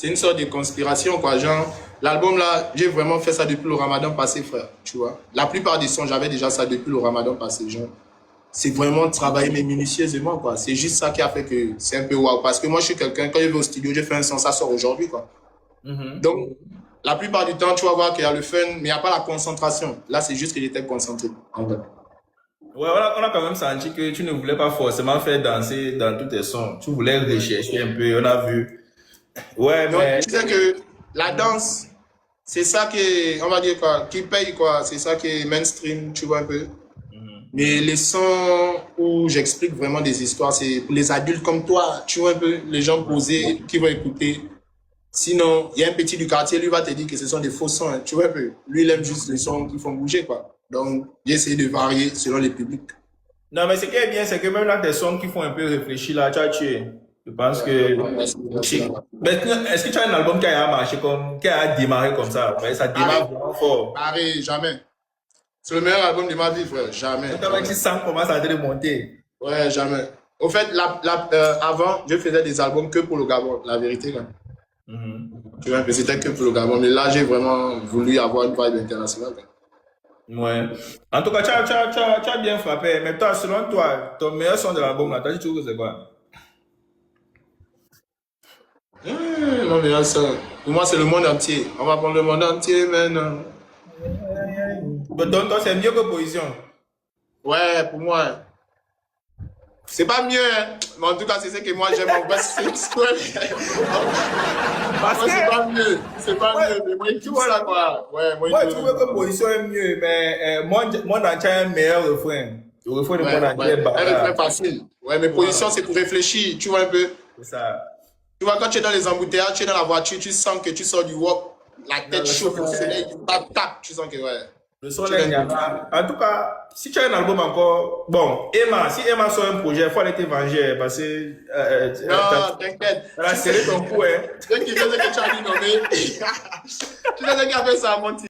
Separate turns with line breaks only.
c'est une sorte de conspiration, quoi. Genre, l'album là, j'ai vraiment fait ça depuis le ramadan passé, frère, tu vois. La plupart des sons, j'avais déjà ça depuis le ramadan passé, genre. C'est vraiment travailler mais minutieusement, quoi. C'est juste ça qui a fait que c'est un peu waouh. Parce que moi, je suis quelqu'un, quand je vais au studio, je fais un son, ça sort aujourd'hui, quoi. Donc, la plupart du temps, tu vas voir qu'il y a le fun, mais il n'y a pas la concentration. Là, c'est juste que j'étais concentré, en fait.
Ouais, on a quand même senti que tu ne voulais pas forcément faire danser dans tous tes sons. Tu voulais rechercher un peu, on a vu. Ouais,
Donc,
mais.
tu sais que la danse, c'est ça qui est, on va dire quoi, qui paye, quoi. C'est ça qui est mainstream, tu vois un peu. Mais les sons où j'explique vraiment des histoires, c'est pour les adultes comme toi, tu vois un peu, les gens posés qui vont écouter. Sinon, il y a un petit du quartier, lui va te dire que ce sont des faux sons, hein, tu vois un peu. Lui, il aime juste les sons qui font bouger, quoi. Donc, j'ai essayé de varier selon les publics.
Non, mais ce qui est bien, c'est que même là, tes sons qui font un peu réfléchir, là, tu as tué. Je pense que.
Merci, merci.
Maintenant, est-ce que tu as un album qui a marché comme, qui a démarré comme ça? Ouais, ça démarre vraiment fort.
Pareil, jamais. C'est le meilleur album de ma vie, frère. Jamais.
Quand tu sens comment ça a remonter.
Ouais, jamais. Au fait, avant, je faisais des albums que pour le Gabon, la vérité, là. Tu vois, mais c'était que pour le Gabon. Mais là, j'ai vraiment voulu avoir une vibe internationale, quoi.
Ouais. En tout cas, tu as bien frappé. Mais toi, selon toi, ton meilleur son de l'album, là, tu as dit que c'est quoi?
Non, mais là, ça, pour moi, c'est le monde entier. On va prendre le monde entier maintenant.
Donc, toi, c'est mieux que Position.
Ouais, pour moi. C'est pas mieux, hein. Mais en tout cas, c'est ce que moi j'aime en vrai.
Parce
Moi, c'est
que,
pas mieux. C'est pas
ouais,
mieux. Mais moi, il
tu
kiffe
vois,
ça, quoi. Ouais, moi, il
moi, je
kiffe
trouve que Position est mieux, mais Monde entier a un meilleur refrain. Le refrain de Monde
ouais,
entier
ouais.
est
Un refrain
bâtard.
facile. Ouais, mais
Voilà,
position, c'est pour réfléchir. Tu vois un peu.
c'est ça.
Tu vois, quand tu es dans les embouteillages, tu es dans la voiture, tu sens que tu sors du walk, la
Non,
tête chaude, le soleil, tape, tape. Tu sens que, ouais.
le son
Tu
est
gagnes.
Niagara. En tout cas, si tu as un album encore, bon, Emma, si Emma sort un projet, il faut aller te venger parce que
Non, t'inquiète.
elle a serré ton cou, hein.
Ceux qui faisaient que tu as dit non, mais. Tu sais ce qui a fait ça, mon